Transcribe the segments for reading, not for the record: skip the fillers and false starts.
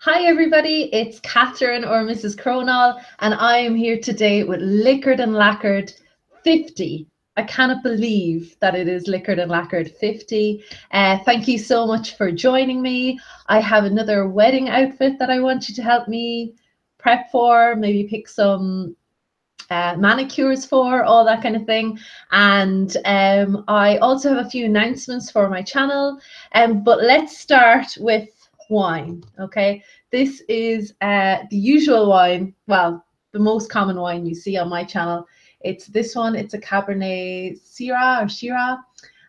Hi everybody, it's Catherine or Mrs. Cronall, and I am here today with Liquored and Lacquered 50. I cannot believe that it is Liquored and Lacquered 50. Thank you so much for joining me. I have another wedding outfit that I want you to help me prep for, maybe pick some manicures for, all that kind of thing. And I also have a few announcements for my channel. But let's start with wine, okay? This is the usual wine, well, the most common wine you see on my channel. It's this one. It's a Cabernet Syrah,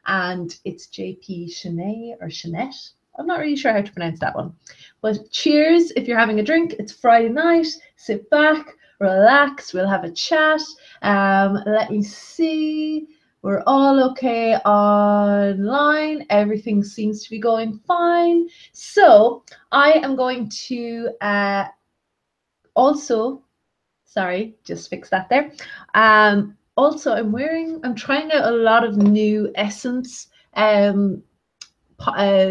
and it's JP Chenet or Chenet. I'm not really sure how to pronounce that one. But cheers if you're having a drink. It's Friday night. Sit back, relax, we'll have a chat. Let me see. We're all okay online. Everything seems to be going fine. So I am going to also, sorry, just fix that there. Also, I'm trying out a lot of new Essence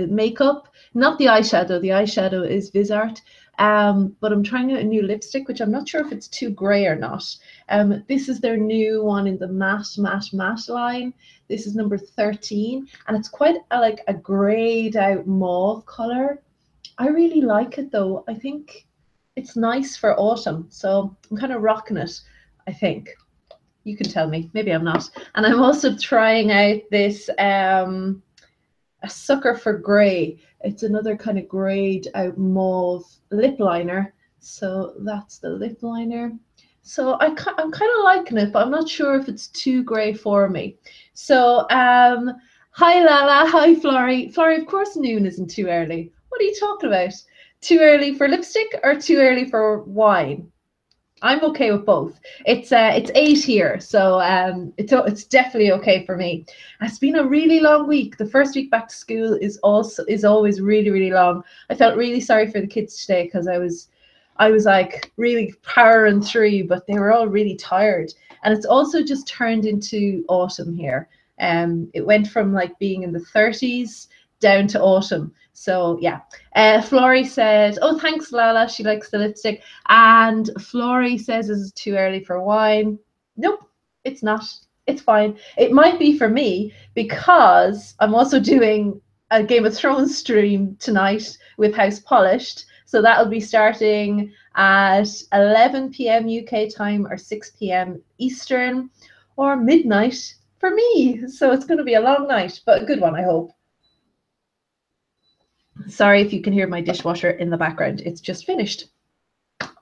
makeup. Not the eyeshadow. The eyeshadow is Visart. But I'm trying out a new lipstick, which I'm not sure if it's too grey or not. This is their new one in the matte line. This is number 13, and it's quite like a greyed out mauve colour. I really like it though. I think it's nice for autumn, so I'm kind of rocking it, I think. You can tell me, maybe I'm not. And I'm also trying out this A Sucker for Grey. It's another kind of grayed out mauve lip liner. So that's the lip liner. So I'm kind of liking it, but I'm not sure if it's too grey for me. So hi Lala, hi Florrie. Florrie, of course noon isn't too early. What are you talking about? Too early for lipstick or too early for wine? I'm okay with both. It's 8 here, so it's definitely okay for me. It's been a really long week. The first week back to school is always really, really long. I felt really sorry for the kids today because I was like really powering through, but they were all really tired. And it's also just turned into autumn here. It went from like being in the 30s down to autumn. So yeah. Florrie said, "Oh, thanks, Lala. She likes the lipstick." And Florrie says, "Is it too early for wine?" Nope, it's not. It's fine. It might be for me because I'm also doing a Game of Thrones stream tonight with House Polished. So that'll be starting at 11 p.m. UK time or 6 p.m. Eastern or midnight for me. So it's going to be a long night, but a good one, I hope. Sorry if you can hear my dishwasher in the background. It's just finished.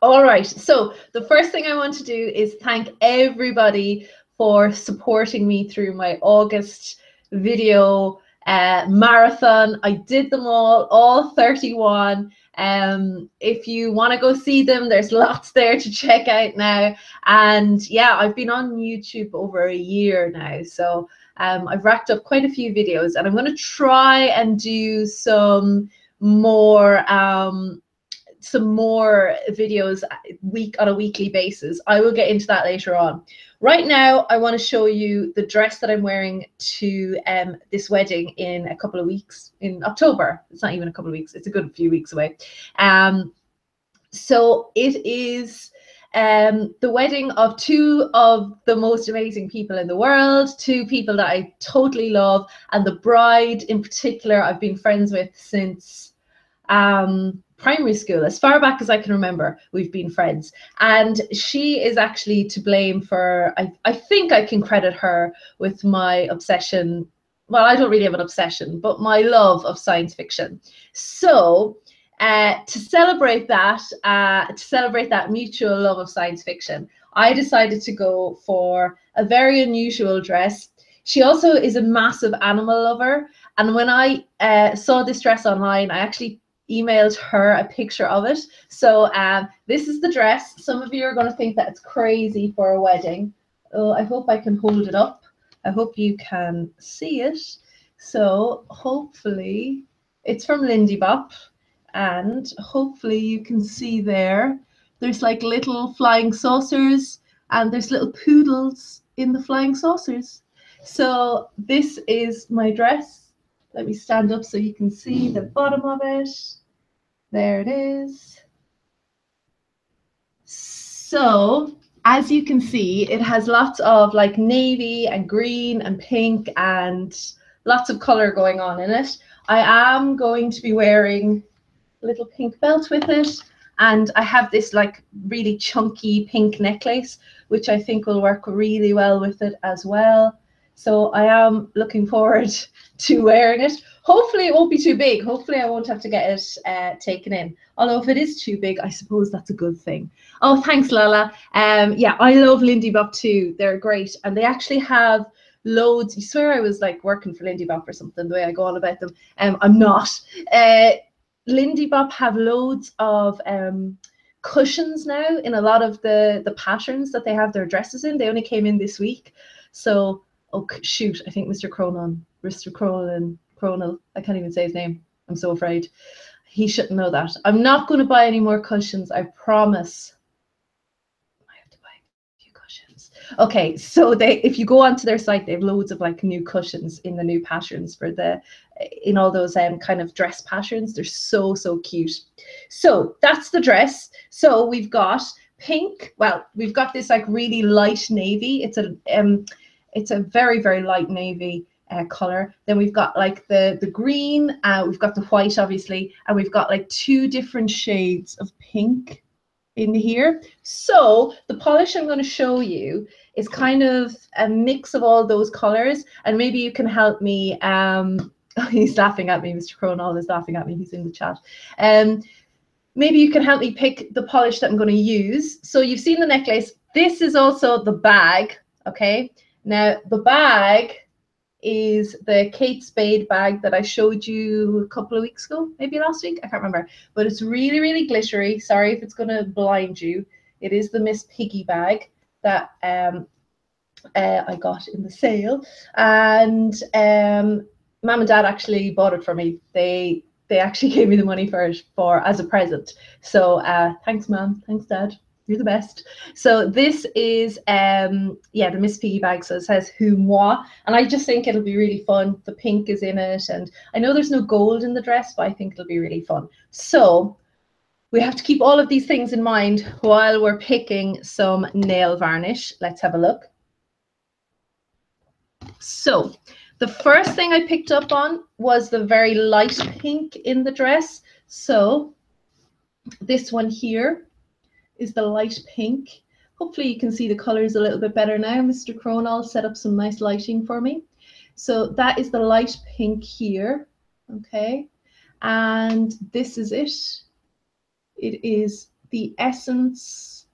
All right, so the first thing I want to do is thank everybody for supporting me through my August video marathon. I did them all 31. If you want to go see them, there's lots there to check out now. And yeah, I've been on YouTube over a year now, so I've racked up quite a few videos, and I'm going to try and do some more videos on a weekly basis. I will get into that later on. Right now, I want to show you the dress that I'm wearing to this wedding in a couple of weeks, in October. It's not even a couple of weeks. It's a good few weeks away. So it is the wedding of two of the most amazing people in the world, two people that I totally love, and the bride in particular I've been friends with since primary school. As far back as I can remember, we've been friends, and she is actually to blame for, I think I can credit her with my obsession. Well, I don't really have an obsession, but my love of science fiction. So to celebrate that mutual love of science fiction, I decided to go for a very unusual dress. She also is a massive animal lover, and when I saw this dress online, I actually emailed her a picture of it. So this is the dress. Some of you are going to think that it's crazy for a wedding. Oh, I hope I can hold it up. I hope you can see it. So hopefully it's from Lindy Bop, and hopefully you can see there's like little flying saucers, and there's little poodles in the flying saucers. So this is my dress. Let me stand up so you can see the bottom of it. There it is. So as you can see, it has lots of like navy and green and pink and lots of color going on in it. I am going to be wearing a little pink belt with it, and I have this like really chunky pink necklace, which I think will work really well with it as well. So I am looking forward to wearing it. Hopefully it won't be too big. Hopefully I won't have to get it taken in. Although if it is too big, I suppose that's a good thing. Oh, thanks, Lala. Yeah, I love Lindy Bop too. They're great. And they actually have loads. You swear I was like working for Lindy Bop or something, the way I go on about them. I'm not. Lindy Bop have loads of cushions now in a lot of the patterns that they have their dresses in. They only came in this week. So, oh shoot, I think Mr. Cronall, I can't even say his name. I'm so afraid. He shouldn't know that. I'm not going to buy any more cushions, I promise. I have to buy a few cushions. Okay, so if you go onto their site, they have loads of like new cushions in the new patterns for in all those kind of dress patterns. They're so cute. So that's the dress. So we've got pink. Well, we've got this like really light navy. It's a very light navy color. Then we've got like the green, we've got the white obviously, and we've got like 2 different shades of pink in here. So the polish I'm going to show you is kind of a mix of all those colors, and maybe you can help me. He's laughing at me. Mr. Cronall is laughing at me. He's in the chat. Maybe you can help me pick the polish that I'm going to use. So you've seen the necklace. This is also the bag. Okay. Now the bag is the Kate Spade bag that I showed you a couple of weeks ago, maybe last week, I can't remember, but it's really glittery. Sorry if it's going to blind you. It is the Miss Piggy bag that I got in the sale, and Mum and Dad actually bought it for me. They actually gave me the money for it as a present. So thanks, Mum. Thanks, Dad. You're the best. So this is yeah, the Miss Piggy bag. So it says "Who moi," and I just think it'll be really fun. The pink is in it, and I know there's no gold in the dress, but I think it'll be really fun. So we have to keep all of these things in mind while we're picking some nail varnish. Let's have a look. So the first thing I picked up on was the very light pink in the dress. So this one here is the light pink. Hopefully you can see the colors a little bit better now. Mr. Cronall set up some nice lighting for me. So that is the light pink here, okay? And this is it. It is the Essence,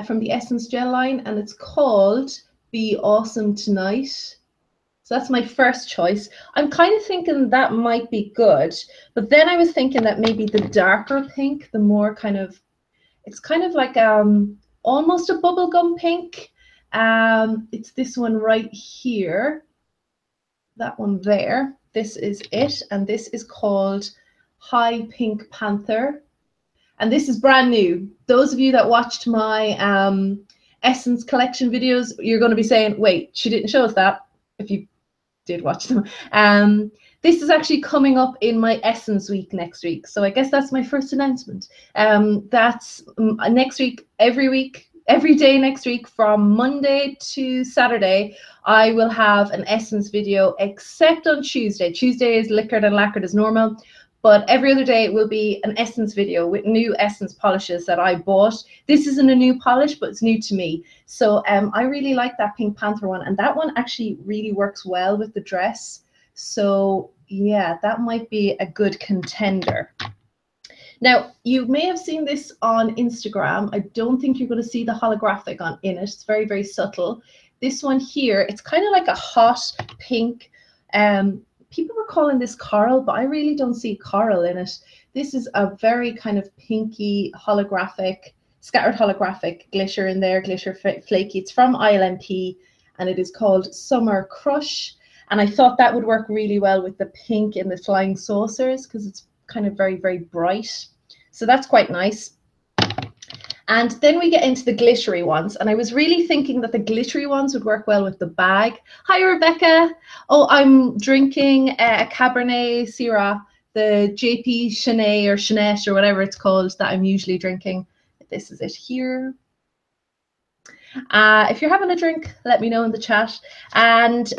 from the Essence gel line, and it's called Be Awesome Tonight. So that's my first choice. I'm kind of thinking that might be good, but then I was thinking that maybe the darker pink, the more kind of, it's kind of like almost a bubblegum pink. It's this one right here, that one there. This is it, and this is called High Pink Panther. And this is brand new. Those of you that watched my Essence collection videos, you're going to be saying, wait, she didn't show us that, if you did watch them. This is actually coming up in my Essence week next week. So I guess that's my first announcement. That's next week, every day next week from Monday to Saturday, I will have an Essence video except on Tuesday. Tuesday is Liquored and Lacquered as normal. But every other day it will be an Essence video with new Essence polishes that I bought. This isn't a new polish, but it's new to me. So I really like that Pink Panther one. And that one actually really works well with the dress. So yeah, that might be a good contender. Now, you may have seen this on Instagram. I don't think you're going to see the holographic in it. It's very subtle. This one here, it's kind of like a hot pink. People were calling this coral, but I really don't see coral in it. This is a very kind of pinky holographic, scattered holographic glitter in there, glitter flaky. It's from ILMP, and it is called Summer Crush. And I thought that would work really well with the pink in the flying saucers because it's kind of very bright. So that's quite nice. And then we get into the glittery ones. And I was really thinking that the glittery ones would work well with the bag. Hi, Rebecca. Oh, I'm drinking a Cabernet Syrah the JP Chenet or Chenet or whatever it's called that I'm usually drinking. This is it here. If you're having a drink, let me know in the chat. And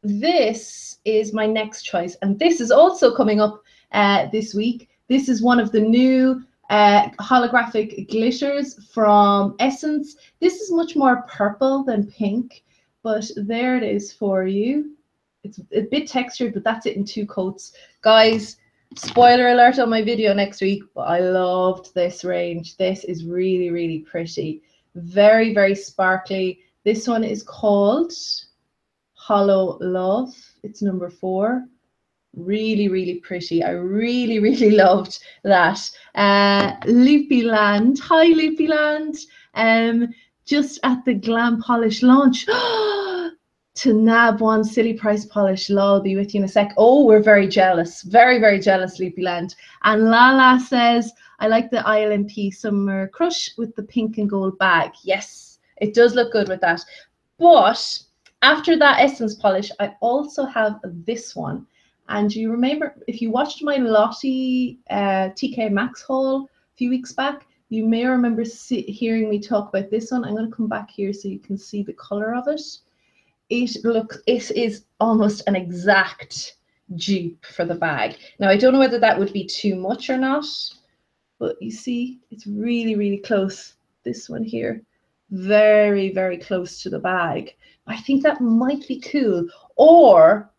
this is my next choice, and this is also coming up this week. This is one of the new holographic glitters from Essence. This is much more purple than pink, but there it is for you. It's a bit textured, but that's it in 2 coats. Guys, spoiler alert on my video next week, but I loved this range. This is really, really pretty. Very, very sparkly. This one is called Hollow Love. It's number 4. Really, really pretty. I really, really loved that. Loopy Land. Hi, Loopy Land. Just at the Glam Polish launch. To nab one silly price polish. I'll be with you in a sec. Oh, we're very jealous. Very, very jealous, Loopy Land. And Lala says, I like the ILMP Summer Crush with the pink and gold bag. Yes, it does look good with that. But after that Essence polish, I also have this one. And you remember, if you watched my Lottie TK Maxx haul a few weeks back, you may remember hearing me talk about this one. I'm going to come back here so you can see the color of it. It is almost an exact dupe for the bag. Now, I don't know whether that would be too much or not, but you see, it's really, really close. This one here, very, very close to the bag. I think that might be cool. Or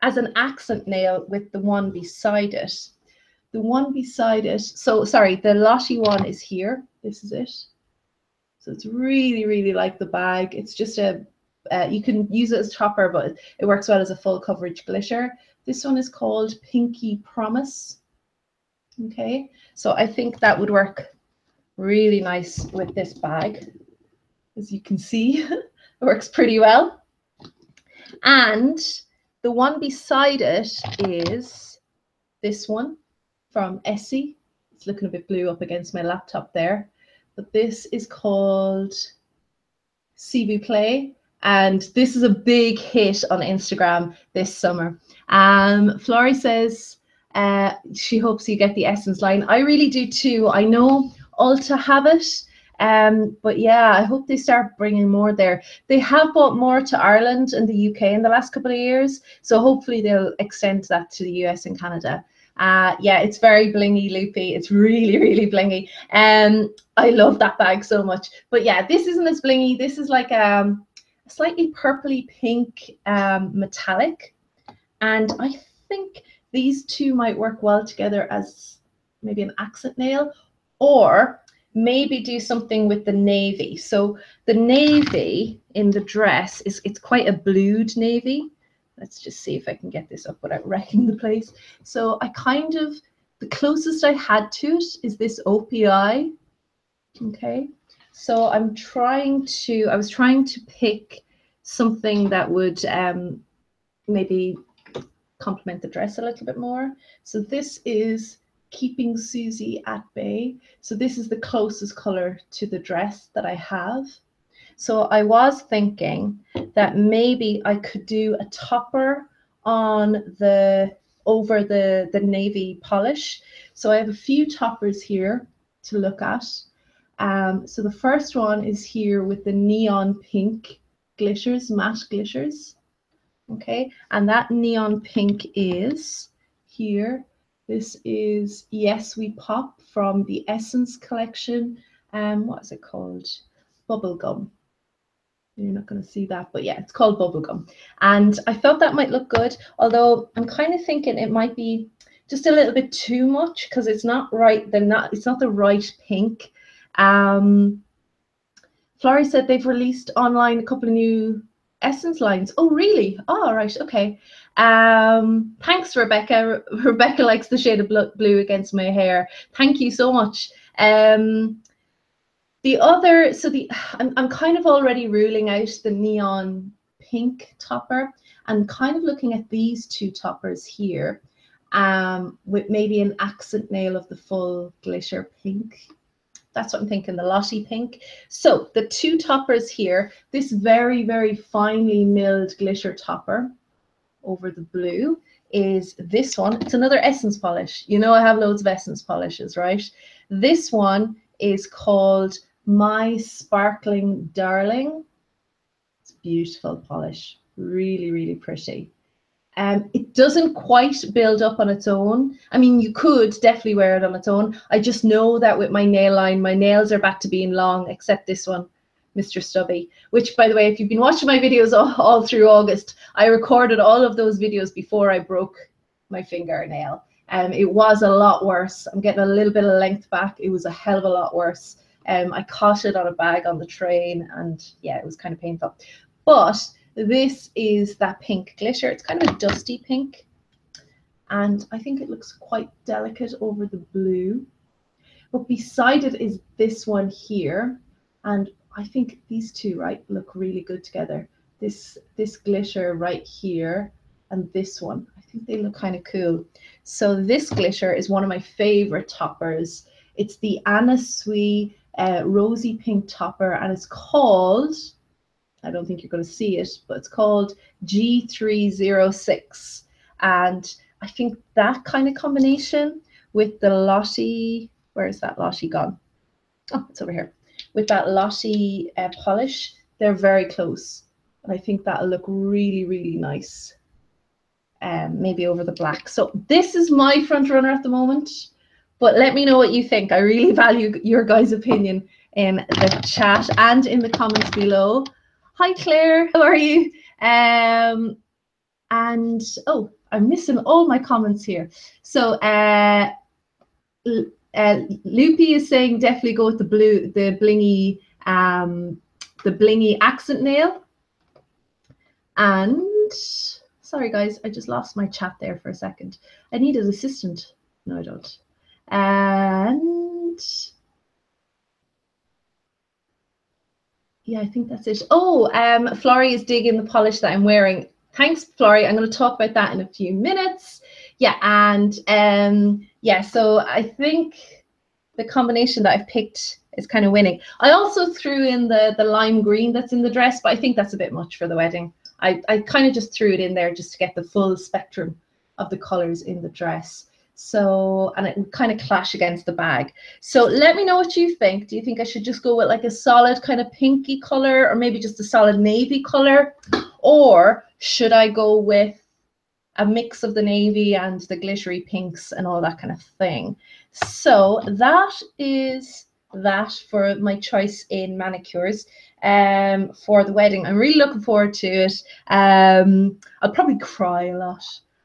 as an accent nail with the one beside it. The one beside it, so sorry, the Lottie one is here. This is it. So it's really, really like the bag. It's just a, you can use it as topper, but it works well as a full coverage glitter. This one is called Pinky Promise. Okay, so I think that would work really nice with this bag. As you can see, it works pretty well. And the one beside it is this one from Essie. It's looking a bit blue up against my laptop there. But this is called Cebu Play. And this is a big hit on Instagram this summer. Flori says she hopes you get the Essence line. I really do too. I know Ulta have it. But yeah, I hope they start bringing more there. They have bought more to Ireland and the UK in the last couple of years. So hopefully they'll extend that to the US and Canada. Yeah, it's very blingy, Loopy. It's really, really blingy. I love that bag so much. But yeah, this isn't as blingy. This is like a slightly purpley pink metallic. And I think these two might work well together as maybe an accent nail, or maybe do something with the navy. So the navy in the dress it's quite a blued navy. Let's just see if I can get this up without wrecking the place. So I kind of, the closest I had to it is this OPI. Okay, so I was trying to pick something that would maybe complement the dress a little bit more. So this is Keeping Susie at Bay. So this is the closest color to the dress that I have. So I was thinking that maybe I could do a topper on over the navy polish. So I have a few toppers here to look at. So the first one is here with the neon pink glitters, matte glitters. Okay, and that neon pink is here. This is Yes We Pop from the Essence collection. What is it called? Bubblegum. You're not going to see that, but yeah, it's called Bubblegum. And I thought that might look good, although I'm kind of thinking it might be just a little bit too much because it's not right. It's not the right pink. Flori said they've released online a couple of new Essence lines. Oh, really? Oh, right. Okay. Thanks, Rebecca. Rebecca likes the shade of blue against my hair. Thank you so much. The other, so I'm kind of already ruling out the neon pink topper. I'm kind of looking at these two toppers here, with maybe an accent nail of the full glitter pink. That's what I'm thinking, the Lottie pink. So the two toppers here, this very, very finely milled glitter topper over the blue is this one. It's another essence polish. You know I have loads of essence polishes, right? This one is called My Sparkling Darling. It's beautiful polish, really, really pretty. It doesn't quite build up on its own. I mean, you could definitely wear it on its own. I just know that with my nail line, my nails are back to being long, except this one, Mr. Stubby, which, by the way, if you've been watching my videos all through August, I recorded all of those videos before I broke my fingernail. It was a lot worse. I'm getting a little bit of length back. It was a hell of a lot worse. I caught it on a bag on the train, and yeah, it was kind of painful. But this is that pink glitter. It's kind of a dusty pink, and I think it looks quite delicate over the blue. But beside it is this one here, and I think these two, right, look really good together. This glitter right here and this one, I think they look kind of cool. So this glitter is one of my favorite toppers. It's the Anna Sui rosy pink topper, and it's called, I don't think you're going to see it, but it's called G306. And I think that kind of combination with the Lottie, where is that Lottie gone? Oh, it's over here. With that Lottie polish, they're very close. And I think that'll look really, really nice. Maybe over the black. So this is my front runner at the moment. But let me know what you think. I really value your guys' opinion in the chat and in the comments below. Hi, Claire. How are you? And oh, I'm missing all my comments here. So Loopy is saying definitely go with the blue, the blingy accent nail. And sorry guys, I just lost my chat there for a second. I need an assistant. No, I don't. And yeah, I think that's it. Oh, Florrie is digging the polish that I'm wearing. Thanks, Florrie. I'm going to talk about that in a few minutes. Yeah, and yeah, so I think the combination that I've picked is kind of winning. I also threw in the lime green that's in the dress, but I think that's a bit much for the wedding. I kind of just threw it in there just to get the full spectrum of the colors in the dress. So, and it would kind of clash against the bag. So let me know what you think. Do you think I should just go with like a solid kind of pinky color, or maybe just a solid navy color? Or should I go with a mix of the navy and the glittery pinks and all that kind of thing? So that is that for my choice in manicures for the wedding. I'm really looking forward to it. I'll probably cry a lot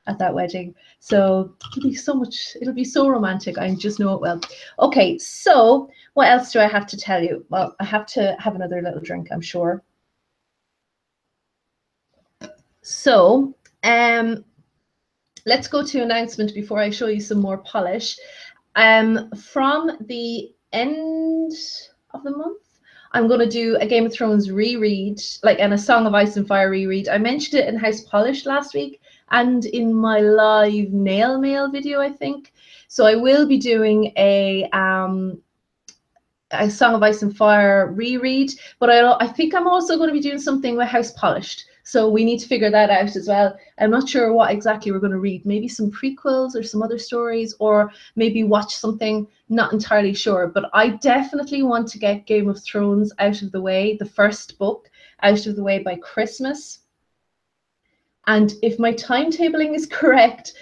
at that wedding, so it'll be so romantic. I just know it will. Okay, so what else do I have to tell you? Well, I have to have another little drink, I'm sure. So let's go to announcement before I show you some more polish. From the end of the month, I'm going to do a Game of Thrones reread, and a Song of Ice and Fire reread. I mentioned it in House Polish last week and in my live nail mail video, I think. So I will be doing a Song of Ice and Fire reread, but I think I'm also going to be doing something with House Polished. So we need to figure that out as well. I'm not sure what exactly we're going to read. Maybe some prequels or some other stories, or maybe watch something, not entirely sure. But I definitely want to get Game of Thrones out of the way, the first book out of the way by Christmas. And if my timetabling is correct,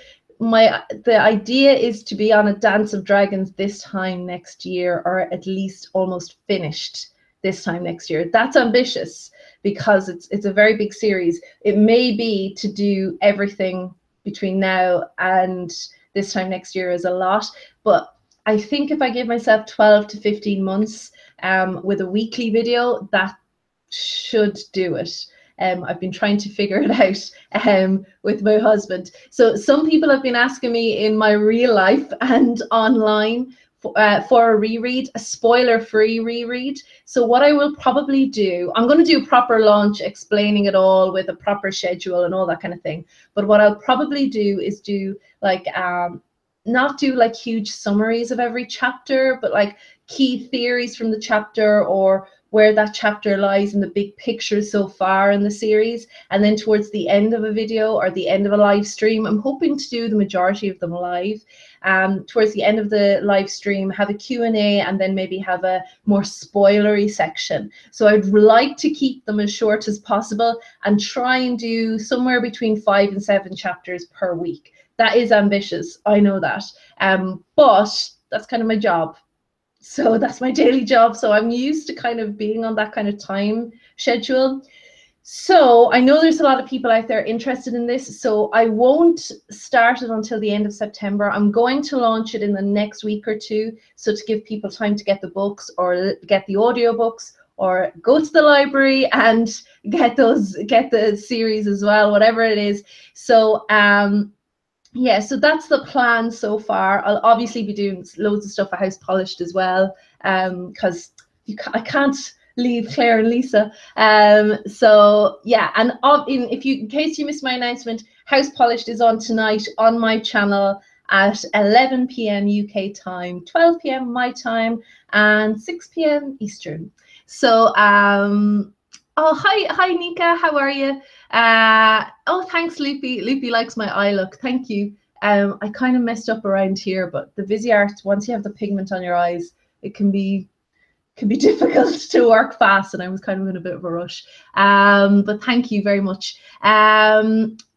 the idea is to be on a Dance of Dragons this time next year, or at least almost finished this time next year. That's ambitious because it's a very big series. It may be to do everything between now and this time next year is a lot, but I think if I give myself 12 to 15 months with a weekly video, that should do it. I've been trying to figure it out with my husband. So some people have been asking me in my real life and online for a reread, a spoiler-free reread. So what I will probably do, I'm going to do a proper launch explaining it all with a proper schedule and all that kind of thing. But what I'll probably do is do like, not do like huge summaries of every chapter, but like key theories from the chapter, or where that chapter lies in the big picture so far in the series, and then towards the end of a video or the end of a live stream, I'm hoping to do the majority of them live. Towards the end of the live stream, have a Q&A, and then maybe have a more spoilery section. So I'd like to keep them as short as possible and try and do somewhere between 5 and 7 chapters per week. That is ambitious, I know that, but that's kind of my job. So that's my daily job. So I'm used to kind of being on that kind of time schedule. So I know there's a lot of people out there interested in this, so I won't start it until the end of September. I'm going to launch it in the next week or two, so to give people time to get the books or get the audiobooks or go to the library and get the series as well, whatever it is. So yeah, so that's the plan so far. I'll obviously be doing loads of stuff for House Polished as well, because I can't leave Claire and Lisa. So yeah, and in case you missed my announcement, House Polished is on tonight on my channel at 11 p.m. UK time, 12 p.m. my time, and 6 p.m. Eastern. So oh, hi Nika, how are you? Oh, thanks, Loopy. Loopy likes my eye look. Thank you. I kind of messed up around here, but the Viseart, once you have the pigment on your eyes, it can be difficult to work fast, and I was kind of in a bit of a rush. But thank you very much.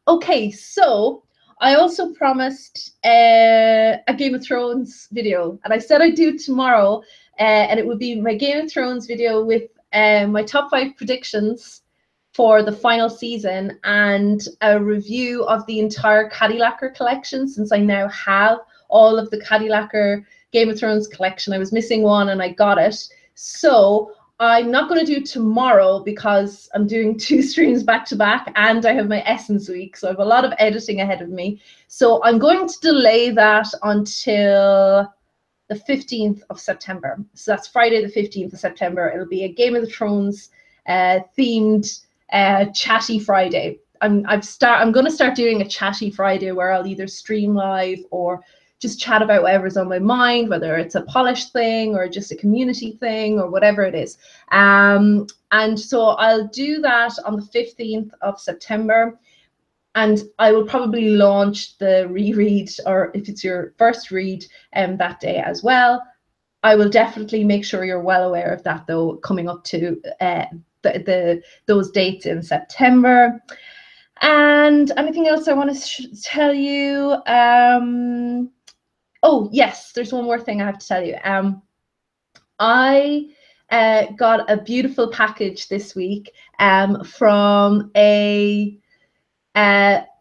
Okay, so I also promised a Game of Thrones video, and I said I'd do it tomorrow, and it would be my Game of Thrones video with my top 5 predictions for the final season and a review of the entire Caddy Lacquer collection, since I now have all of the Caddy Lacquer Game of Thrones collection. I was missing one and I got it. So I'm not going to do tomorrow because I'm doing 2 streams back to back and I have my Essence week. So I have a lot of editing ahead of me. So I'm going to delay that until the 15th of September. So that's Friday the 15th of September. It'll be a Game of Thrones themed chatty Friday. I'm going to start doing a chatty Friday where I'll either stream live or just chat about whatever's on my mind, whether it's a polished thing or just a community thing or whatever it is. And so I'll do that on the 15th of September. And I will probably launch the reread, or if it's your first read, that day as well. I will definitely make sure you're well aware of that, though, coming up to those dates in September. And anything else I want to tell you? Oh, yes, there's one more thing I have to tell you. I got a beautiful package this week from a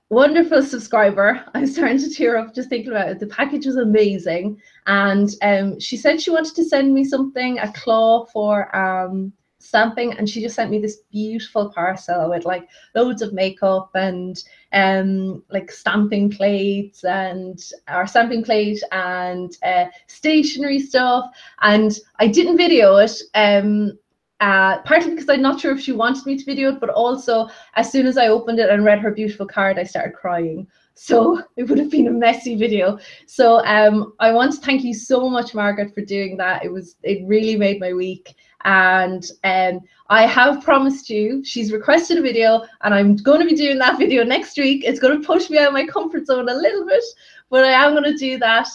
wonderful subscriber. I'm starting to tear up just thinking about it. The package was amazing, and she said she wanted to send me something, a claw for stamping, and she just sent me this beautiful parcel with like loads of makeup and like stamping plates and stationery stuff. And I didn't video it, partly because I'm not sure if she wanted me to video it, but also as soon as I opened it and read her beautiful card, I started crying. So it would have been a messy video. So I want to thank you so much, Margaret, for doing that. It really made my week. And I have promised you, she's requested a video, and I'm going to be doing that video next week. It's going to push me out of my comfort zone a little bit, but I am going to do that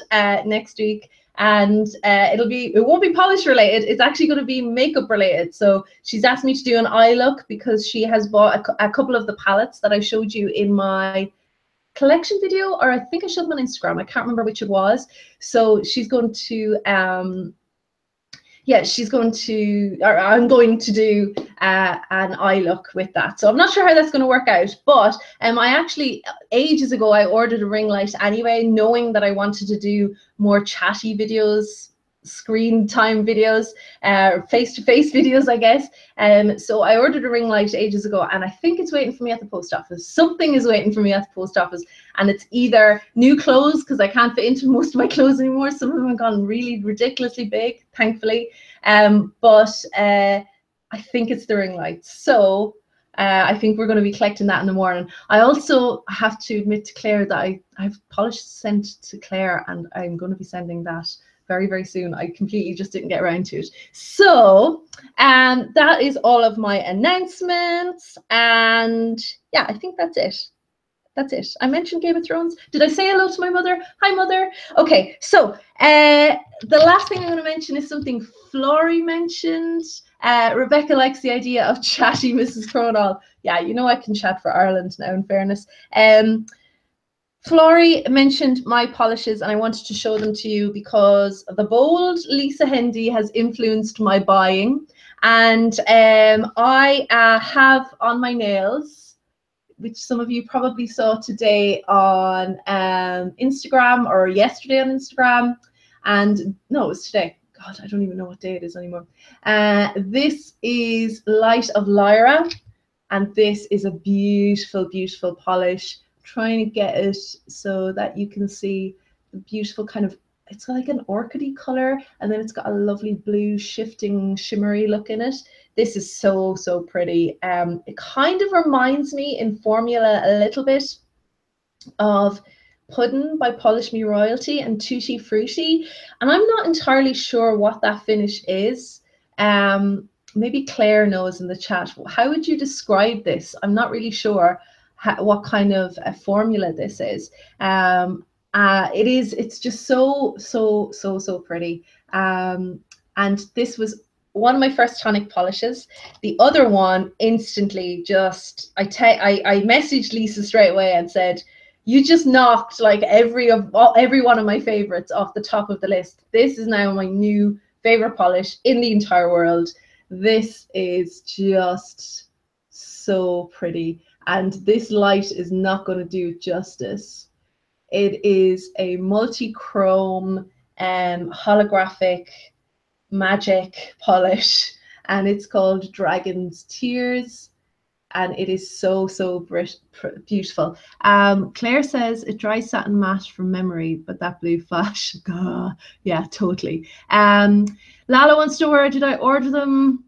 next week. And it won't be polish related. It's actually going to be makeup related. So she's asked me to do an eye look because she has bought a couple of the palettes that I showed you in my collection video, or I think I showed them on Instagram. I can't remember which it was. So she's going to I'm going to do an eye look with that. So I'm not sure how that's going to work out, but I actually, ages ago, I ordered a ring light anyway, knowing that I wanted to do more chatty videos, screen time videos, face-to-face videos, I guess. So I ordered a ring light ages ago, and I think it's waiting for me at the post office. Something is waiting for me at the post office, and it's either new clothes, because I can't fit into most of my clothes anymore. Some of them have gone really ridiculously big, thankfully. But I think it's the ring lights. So I think we're going to be collecting that in the morning. I also have to admit to Claire that I've polish sent to Claire, and I'm going to be sending that very, very soon. I completely just didn't get around to it. So that is all of my announcements. And yeah, I think that's it. That's it. I mentioned Game of Thrones. Did I say hello to my mother? Hi, Mother. Okay, so the last thing I'm going to mention is something Flory mentioned. Rebecca likes the idea of chatty Mrs. Cronall. Yeah, you know I can chat for Ireland now, in fairness. Flory mentioned my polishes, and I wanted to show them to you because the bold Lisa Hendy has influenced my buying. And I have on my nails, which some of you probably saw today on Instagram, or yesterday on Instagram. And no, it was today. God, I don't even know what day it is anymore. This is Light of Lyra, and this is a beautiful, beautiful polish. I'm trying to get it so that you can see the beautiful kind of, it's like an orchidy color, and then it's got a lovely blue shifting shimmery look in it. This is so, so pretty. It kind of reminds me in formula a little bit of Puddin' by Polish Me Royalty and Tutti Frutti, and I'm not entirely sure what that finish is. Maybe Claire knows in the chat. How would you describe this? I'm not really sure what kind of a formula this is. It's just so, so, so, so pretty. And this was one of my first tonic polishes. The other one instantly just, I messaged Lisa straight away and said, you just knocked like every one of my favorites off the top of the list. This is now my new favorite polish in the entire world. This is just so pretty, and this light is not going to do justice. It is a multi-chrome holographic magic polish, and it's called Dragon's Tears, and it is so, so beautiful. Claire says it dries satin matte from memory, but that blue flash, yeah, totally. Lala wants to know, did I order them?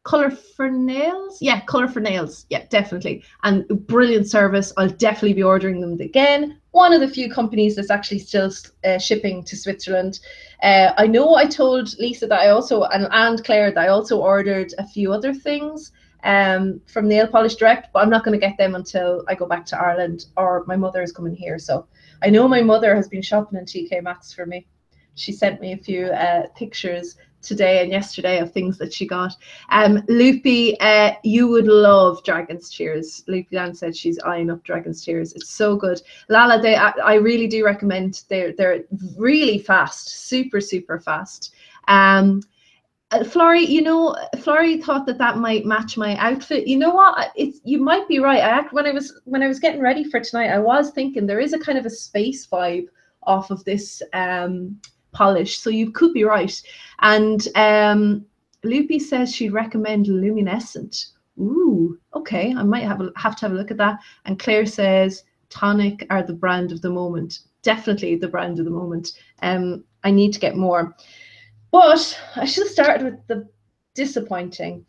Color for Nails? Yeah, Color for Nails. Yeah, definitely. And brilliant service. I'll definitely be ordering them again. One of the few companies that's actually still shipping to Switzerland. I know I told Lisa that I also, and Claire, that I also ordered a few other things from Nail Polish Direct, but I'm not going to get them until I go back to Ireland, or my mother is coming here. So I know my mother has been shopping in TK Maxx for me. She sent me a few pictures today and yesterday of things that she got. Loopy, you would love Dragon's Tears. Loopy Dan said she's eyeing up Dragon's Tears. It's so good. Lala, I really do recommend. They're really fast, super, super fast. Flory, you know, Flory thought that might match my outfit. You know what? You might be right. When I was getting ready for tonight, I was thinking there is a kind of a space vibe off of this polish, so you could be right. And Loopy says she'd recommend Luminescent. Ooh, okay, I might have to have a look at that. And Claire says Tonic are the brand of the moment. Definitely the brand of the moment. I need to get more. But I should have started with the disappointing.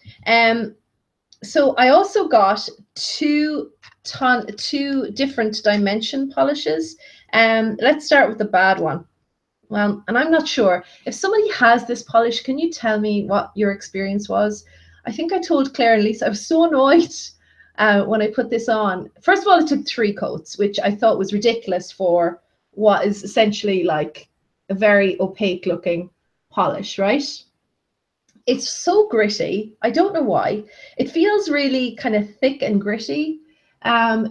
So I also got two different dimension polishes. Let's start with the bad one. Well, and I'm not sure. If somebody has this polish, can you tell me what your experience was? I think I told Claire and Lisa, I was so annoyed when I put this on. First of all, it took 3 coats, which I thought was ridiculous for what is essentially like a very opaque looking polish, right? It's so gritty. I don't know why. It feels really kind of thick and gritty.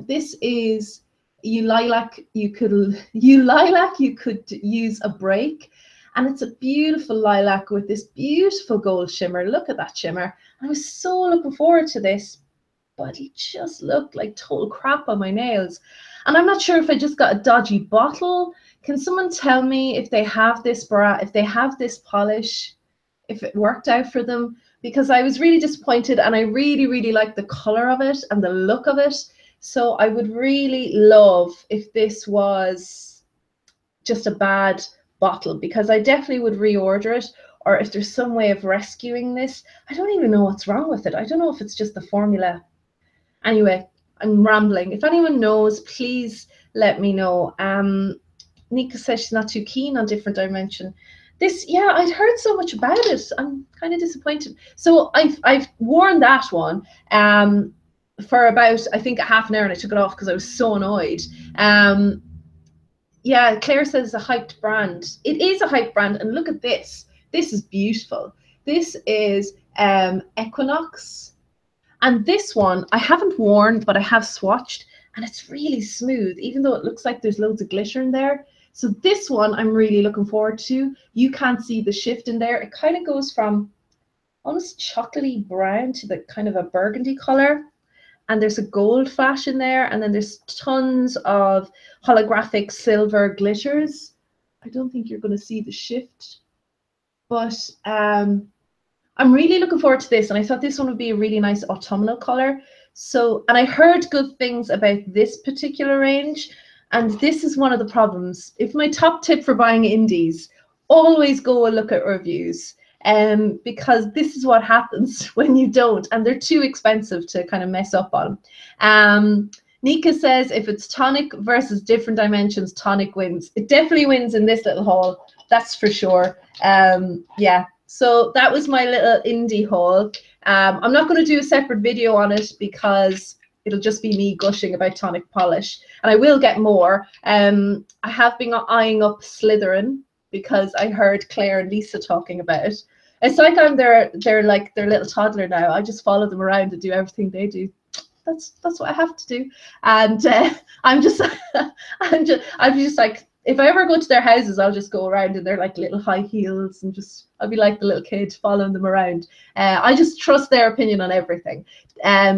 This is lilac. You could use a break, and it's a beautiful lilac with this beautiful gold shimmer. Look at that shimmer. I was so looking forward to this, but it just looked like total crap on my nails. And I'm not sure if I just got a dodgy bottle. Can someone tell me if they have this polish, if it worked out for them? Because I was really disappointed, and I really, really like the color of it and the look of it. So I would really love if this was just a bad bottle, because I definitely would reorder it, or if there's some way of rescuing this. I don't even know what's wrong with it. I don't know if it's just the formula Anyway, I'm rambling. If anyone knows, please let me know. Nika says she's not too keen on Different Dimension. This, yeah, I'd heard so much about it. I'm kind of disappointed. So I've worn that one for about, I think, a half an hour, and I took it off because I was so annoyed. Yeah, Claire says it's a hyped brand. It is a hyped brand, and look at this. This is beautiful. This is Equinox, and this one I haven't worn, but I have swatched, and it's really smooth, even though it looks like there's loads of glitter in there. So this one I'm really looking forward to. You can't see the shift in there. It kind of goes from almost chocolatey brown to the kind of a burgundy color. And there's a gold flash in there, and then there's tons of holographic silver glitters. I don't think you're going to see the shift, but I'm really looking forward to this, and I thought this one would be a really nice autumnal color. So, and I heard good things about this particular range, and this is one of the problems. If my top tip for buying indies, always go and look at reviews. Because this is what happens when you don't, and they're too expensive to kind of mess up on. Nika says if it's tonic versus Different Dimensions, tonic wins. It definitely wins in this little haul, that's for sure. Yeah, so that was my little indie haul. I'm not going to do a separate video on it because it'll just be me gushing about tonic polish, and I will get more. I have been eyeing up Slytherin because I heard Claire and Lisa talking about it. It's like I'm their little toddler now. I just follow them around and do everything they do. That's what I have to do. And I'm just like, if I ever go to their houses, I'll just go around in their like little high heels and I'll be like the little kid following them around. I just trust their opinion on everything.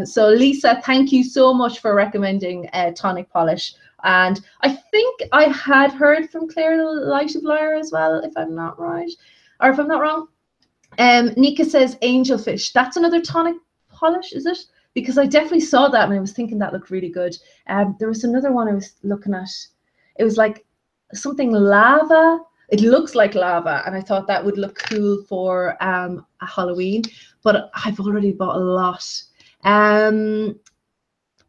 So Lisa, thank you so much for recommending tonic polish. And I think I had heard from Clare the Light of Lyre as well, if I'm not right, or if I'm not wrong. Nika says angelfish. That's another tonic polish, is it? Because I definitely saw that and I was thinking that looked really good. There was another one I was looking at. It was like something lava. It looks like lava, and I thought that would look cool for a Halloween, but I've already bought a lot.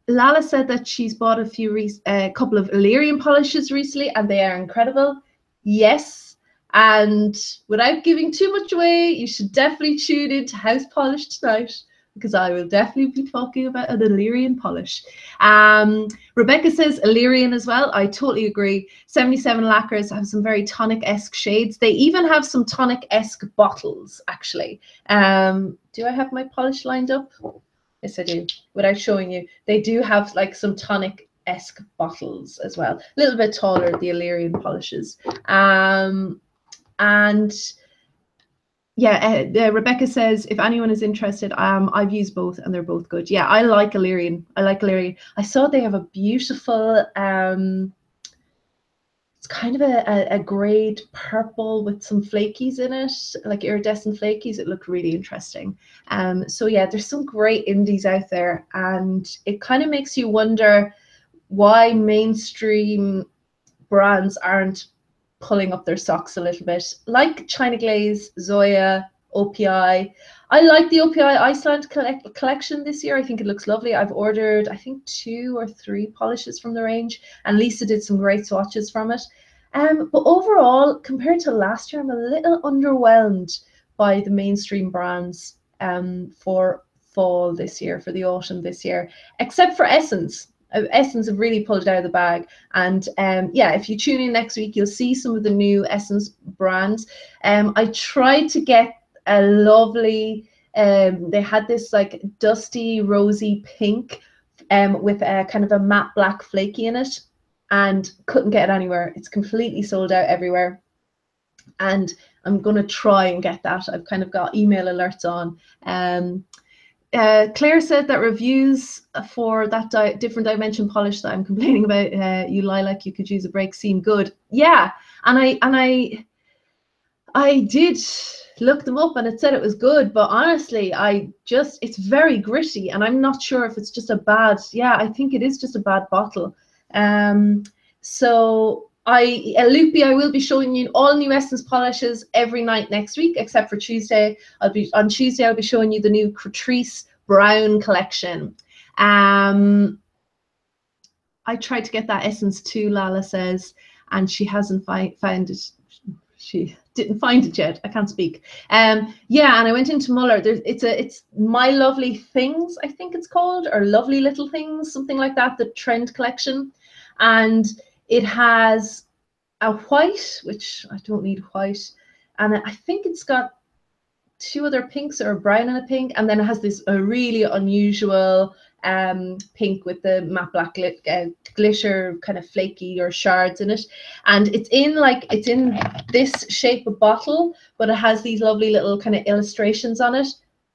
Lala said that she's bought a couple of Illyrian polishes recently, and they are incredible. Yes, and without giving too much away, you should definitely tune into House Polish tonight, because I will definitely be talking about an Illyrian polish. Rebecca says Illyrian as well. I totally agree. 77 lacquers have some very tonic-esque shades. They even have some tonic-esque bottles, actually. Do I have my polish lined up? Yes, I do. Without showing you, they do have like some tonic-esque bottles as well. A little bit taller, the Illyrian polishes. And yeah, Rebecca says if anyone is interested, I've used both and they're both good. Yeah, I like Illyrian. I like Illyrian. I saw they have a beautiful it's kind of a grade purple with some flakies in it, like iridescent flakies. It looked really interesting. So yeah, there's some great indies out there, and it kind of makes you wonder why mainstream brands aren't pulling up their socks a little bit, like China Glaze, Zoya, OPI. I like the OPI Iceland collection this year. I think it looks lovely. I've ordered, I think, 2 or 3 polishes from the range, and Lisa did some great swatches from it. But overall, compared to last year, I'm a little underwhelmed by the mainstream brands for fall this year, for the autumn this year, except for Essence. Essence have really pulled it out of the bag, and yeah, if you tune in next week, you'll see some of the new Essence brands. I tried to get a lovely, they had this like dusty rosy pink with a kind of a matte black flaky in it, and couldn't get it anywhere. It's completely sold out everywhere, and I'm gonna try and get that. I've kind of got email alerts on. Claire said that reviews for that Different Dimension polish that I'm complaining about, you lilac, you could use a break, seem good. Yeah, and I did look them up and it said it was good, but honestly, it's very gritty, and I'm not sure if it's just a bad, yeah, I think it is just a bad bottle. So Loopy, I will be showing you all new Essence polishes every night next week, except for Tuesday. On Tuesday, I'll be showing you the new Catrice Brown collection. I tried to get that essence too, Lala says, and she hasn't found it. She didn't find it yet. I can't speak. Yeah, and I went into Muller. It's My Lovely Things, I think it's called, or Lovely Little Things, something like that, the trend collection. And it has a white, which I don't need white, and I think it's got 2 other pinks, or a brown and a pink, and then it has this a really unusual pink with the matte black glitter kind of flaky or shards in it, and it's in this shape of bottle, but it has these lovely little kind of illustrations on it.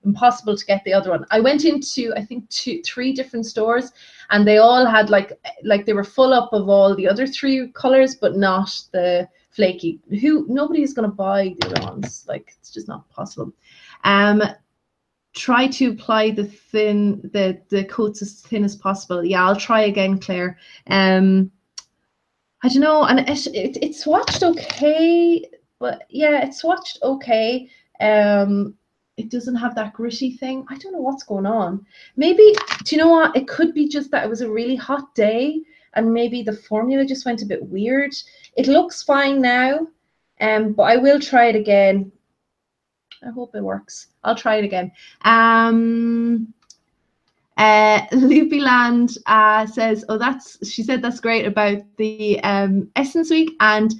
Impossible to get the other one. I went into, I think, 3 different stores, and they all had like they were full up of all the other 3 colors, but not the flaky. Nobody is going to buy the other ones. Like, it's just not possible. Try to apply the coats as thin as possible. Yeah, I'll try again, Claire. I don't know, and it swatched okay, but yeah, it swatched okay. It doesn't have that gritty thing. I don't know what's going on. Maybe, do you know what? It could be just that it was a really hot day, and maybe the formula just went a bit weird. It looks fine now, but I will try it again. I hope it works. I'll try it again. Loopyland says, oh, she said that's great about the Essence Week, and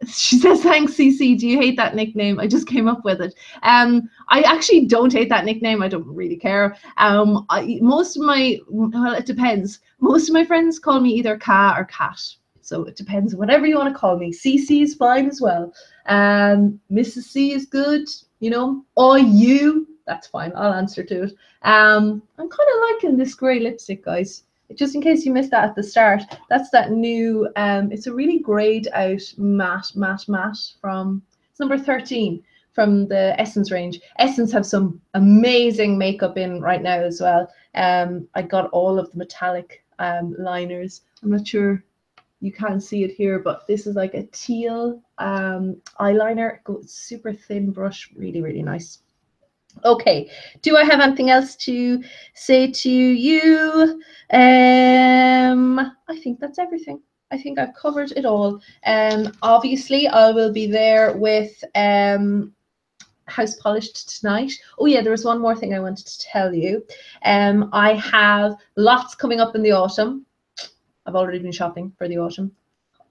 she says, thanks, CC. Do you hate that nickname? I just came up with it. I actually don't hate that nickname. I don't really care. Well, it depends. Most of my friends call me either Ka or Cat. So it depends. Whatever you want to call me. CC is fine as well. Mrs. C is good. You know, or you. That's fine. I'll answer to it. I'm kind of liking this grey lipstick, guys. Just in case you missed that at the start, that's that new, it's a really greyed out matte from, it's number 13 from the Essence range. Essence have some amazing makeup in right now as well. I got all of the metallic liners. I'm not sure you can't see it here, but this is like a teal eyeliner. It goes super thin brush, really, really nice. Okay, do I have anything else to say to you? I think that's everything. I think I've covered it all. Obviously, I will be there with House Polished tonight. Oh yeah, there was one more thing I wanted to tell you. I have lots coming up in the autumn. I've already been shopping for the autumn,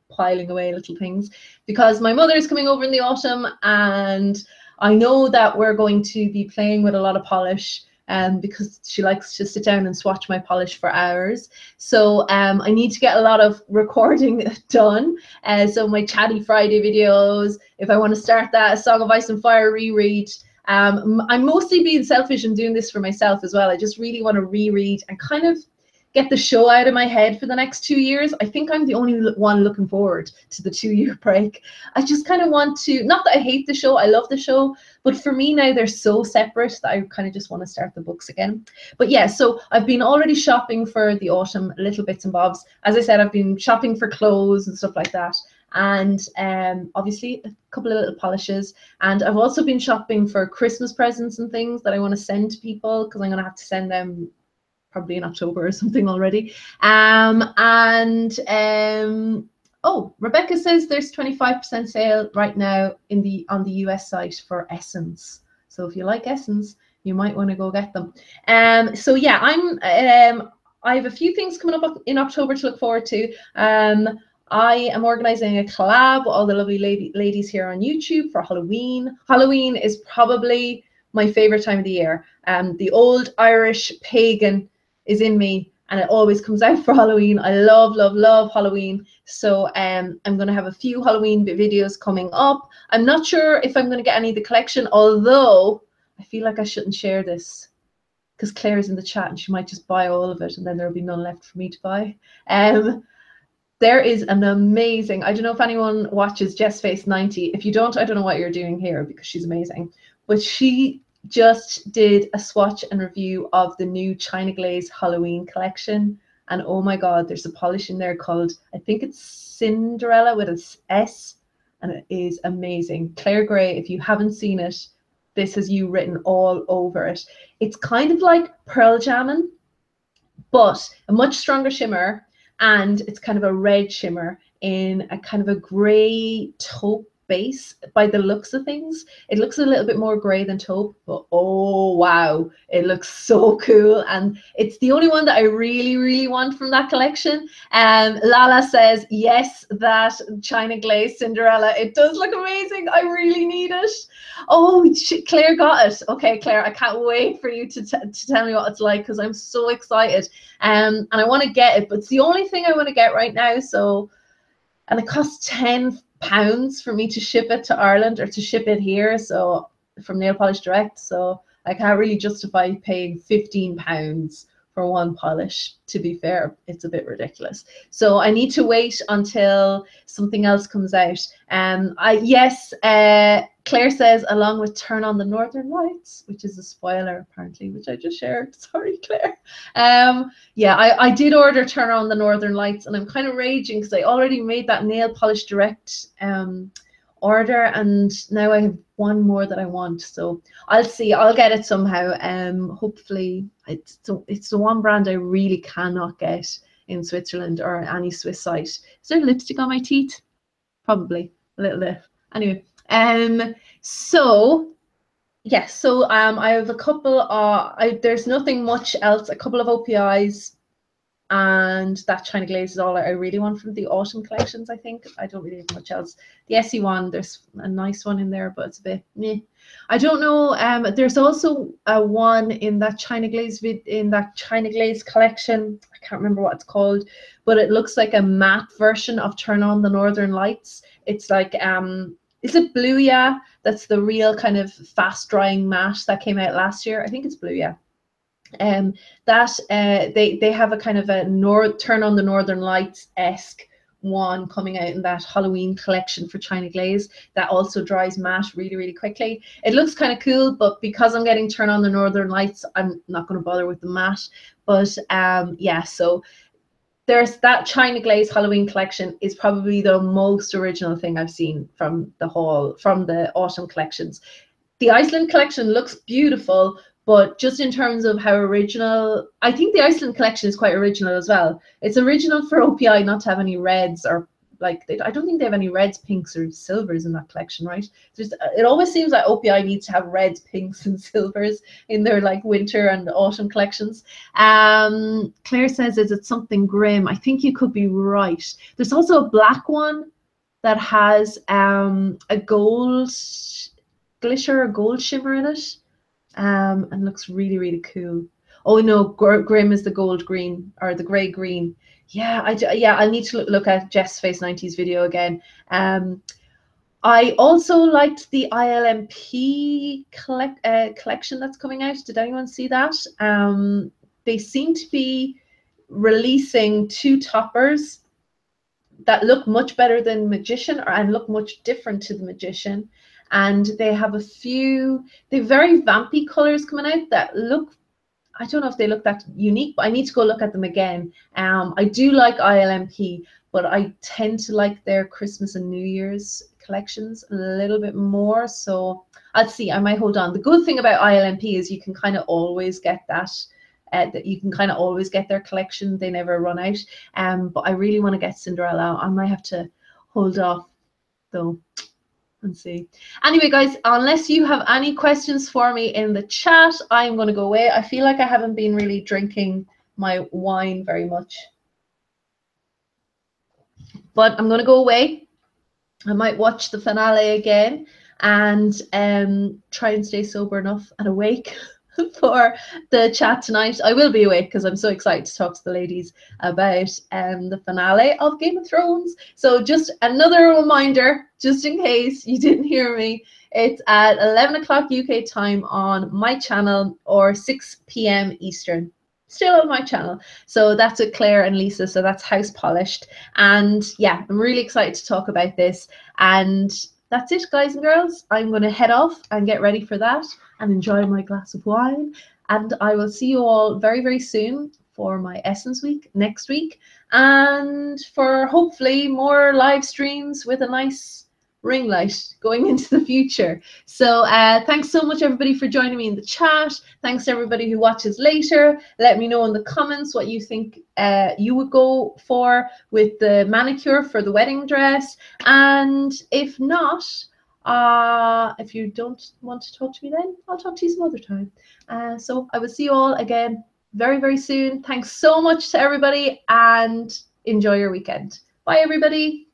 piling away little things, because my mother is coming over in the autumn, and I know that we're going to be playing with a lot of polish, because she likes to sit down and swatch my polish for hours. So I need to get a lot of recording done. So my Chatty Friday videos, if I want to start that Song of Ice and Fire reread, I'm mostly being selfish and doing this for myself as well. I just really want to reread and kind of get the show out of my head for the next 2 years. I think I'm the only one looking forward to the 2-year break. I just kind of want to, not that I hate the show, I love the show, but for me now they're so separate that I kind of just want to start the books again. But yeah, so I've been already shopping for the autumn, little bits and bobs. As I said, I've been shopping for clothes and stuff like that. And obviously a couple of little polishes. And I've also been shopping for Christmas presents and things that I want to send to people, because I'm going to have to send them probably in October or something already. Oh, Rebecca says there's 25% sale right now on the US site for Essence. So if you like Essence, you might want to go get them. So yeah, I have a few things coming up in October to look forward to. I am organizing a collab with all the lovely ladies here on YouTube for Halloween. Halloween is probably my favorite time of the year. The old Irish pagan is in me, and it always comes out for Halloween. I love, love, love Halloween. So I'm going to have a few Halloween videos coming up. I'm not sure if I'm going to get any of the collection, although I feel like I shouldn't share this because Claire's in the chat and she might just buy all of it, and then there'll be none left for me to buy. There is an amazing, I don't know if anyone watches Jess Face 90. If you don't, I don't know what you're doing here, because she's amazing. But she just did a swatch and review of the new China Glaze Halloween collection, and oh my god, there's a polish in there called, I think it's Cinderella with an S, and it is amazing. Claire Gray, if you haven't seen it, this has you written all over it. It's kind of like pearl jamming, but a much stronger shimmer, and it's kind of a red shimmer in a kind of a grey taupe base. By the looks of things, it looks a little bit more grey than taupe, but oh wow, it looks so cool, and it's the only one that I really want from that collection. Lala says yes, that China Glaze Cinderella, it does look amazing. I really need it. Oh, Claire got it. Okay, Claire, I can't wait for you to tell me what it's like, because I'm so excited. And I want to get it, but it's the only thing I want to get right now. So, and it costs £10 for me to ship it to Ireland, or to ship it here, so from Nail Polish Direct. So I can't really justify paying £15 for one polish. To be fair, it's a bit ridiculous. So I need to wait until something else comes out. Yes, Claire says, along with Turn on the Northern Lights, which is a spoiler apparently, which I just shared. Sorry, Claire. Yeah, I did order Turn on the Northern Lights, and I'm kind of raging because I already made that Nail Polish Direct order, and now I have one more that I want. So I'll see. I'll get it somehow. Hopefully, it's the one brand I really cannot get in Switzerland or any Swiss site. Is there lipstick on my teeth? Probably a little bit. Anyway. So yes, so I have a couple of, there's nothing much else, a couple of OPIs, and that China Glaze is all I really want from the autumn collections, I think. I don't really have much else. The Essie one, there's a nice one in there, but it's a bit meh. I don't know. There's also a one in that China Glaze collection. I can't remember what it's called, but it looks like a matte version of Turn on the Northern Lights. It's like is it Blue? Yeah, that's the real kind of fast drying matte that came out last year. I think it's Blue. Yeah. They have a kind of a Turn on the Northern Lights-esque one coming out in that Halloween collection for China Glaze that also dries matte really quickly. It looks kind of cool, but because I'm getting Turn on the Northern Lights, I'm not going to bother with the matte. But yeah, so there's that China Glaze Halloween collection is probably the most original thing I've seen from the autumn collections. The Iceland collection looks beautiful, but just in terms of how original, I think the Iceland collection is quite original as well. It's original for OPI not to have any reds, or like, I don't think they have any reds, pinks, or silvers in that collection, right? It always seems like OPI needs to have reds, pinks, and silvers in their like winter and autumn collections. Claire says, is it something grim? I think you could be right. There's also a black one that has a gold glitter or gold shimmer in it, and looks really cool. Oh no, grim is the gold green, or the gray green. Yeah, I need to look at Jess Face 90's video again. I also liked the ILMP collection that's coming out. Did anyone see that? They seem to be releasing 2 toppers that look much better than Magician, and look much different to the Magician. And they have a few, they're very vampy colors coming out that look, I don't know if they look that unique, but I need to go look at them again. I do like ILMP, but I tend to like their Christmas and New Year's collections a little bit more. So I'll see, I might hold on. The good thing about ILMP is you can kind of always get that. You can kind of always get their collection. They never run out. But I really want to get Cinderella. I might have to hold off though and see. Anyway, guys, unless you have any questions for me in the chat, I'm going to go away. I feel like I haven't been really drinking my wine very much, but I'm going to go away. I might watch the finale again and try and stay sober enough and awake for the chat tonight. I will be awake because I'm so excited to talk to the ladies about the finale of Game of Thrones. So just another reminder, just in case you didn't hear me, it's at 11 o'clock UK time on my channel, or 6 p.m. Eastern. Still on my channel. So that's with Claire and Lisa. So that's House Polished. And yeah, I'm really excited to talk about this. And that's it, guys and girls. I'm going to head off and get ready for that and enjoy my glass of wine. And I will see you all very soon for my Essence Week next week, and for hopefully more live streams with a nice ring light going into the future. So thanks so much, everybody, for joining me in the chat. Thanks to everybody who watches later. Let me know in the comments what you think you would go for with the manicure for the wedding dress. And if not, if you don't want to talk to me then, I'll talk to you some other time. So I will see you all again very, very soon. Thanks so much to everybody, and enjoy your weekend. Bye, everybody.